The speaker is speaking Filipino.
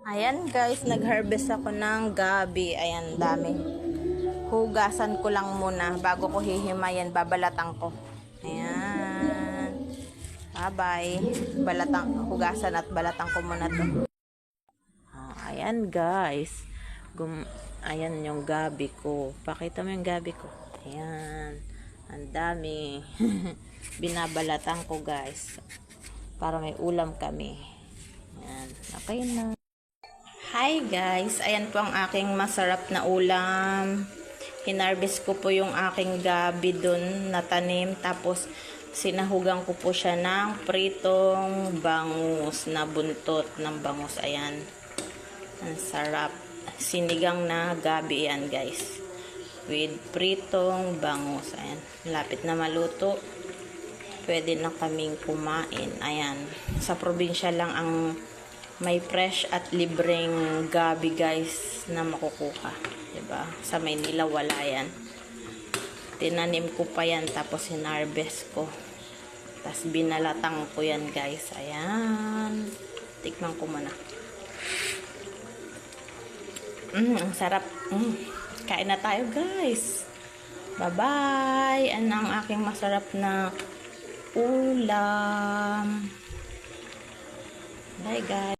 Ayan guys, nag-harvest ako ng gabi. Ayan, dami. Hugasan ko lang muna bago ko hihimayin, babalatan ko. Ayan. Bye-bye. Hugasan at balatan ko muna to. Ayan guys. Ayan yung gabi ko. Pakita mo yung gabi ko. Ayan. Ang dami. Binabalatan ko guys. Para may ulam kami. Ayan. Okay na. Hi guys, ayan po ang aking masarap na ulam. Hinarvest ko po yung aking gabi dun na tanim. Tapos sinahugan ko po siya ng pritong bangus na buntot ng bangus. Ayan. Ang sarap. Sinigang na gabi yan guys. With pritong bangus. Ayan. Lapit na maluto. Pwede na kaming kumain. Ayan. Sa probinsya lang ang may fresh at libreng gabi guys na makukuha. Diba? Sa Maynila wala yan. Tinanim ko pa yan tapos hinarvest ko. Tapos binalatang ko yan guys. Ayan. Tikman ko muna. Ang sarap. Kain na tayo guys. Bye-bye. Ano ang aking masarap na ulam. Bye guys.